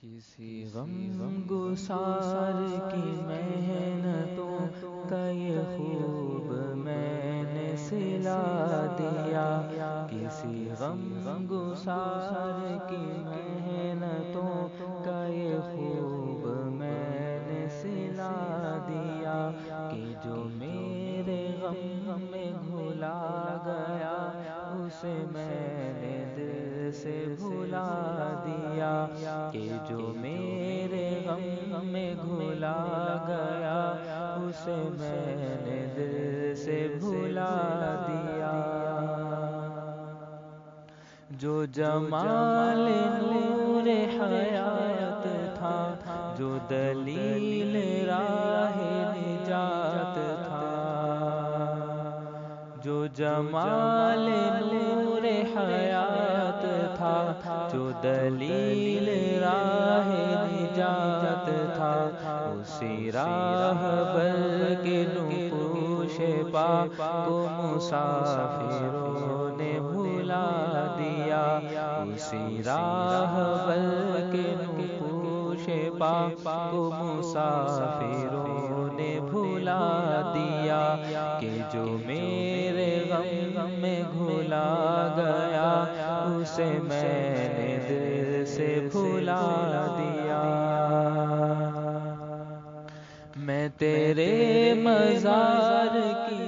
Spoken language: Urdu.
کسی غم گسار کی محنتوں کا یہ خوب میں نے سلا دیا، کسی غم گسار کی محنتوں کا یہ خوب میں نے سلا دیا، کہ جو میرے غم میں گھلا گیا اسے میں نے دل سے بھلا دیا، کہ جو میرے غم میں گھلا گیا اسے میں نے دل سے بھلا دیا۔ جو جمال نور حیات تھا، جو دلیل راہ نجات تھا، جو جمال نور حیات تھا، جو دلیل راہ نجات تھا، اسی راہ بر کے نقوش پا کو مسافروں نے بھلا دیا، اسی راہ بر کے نقوش پا کو مسافروں نے بھلا دیا، کہ جو میرے غم میں گھلا گیا اسے میں نے دل سے بھلا دیا۔ میں تیرے مزار کی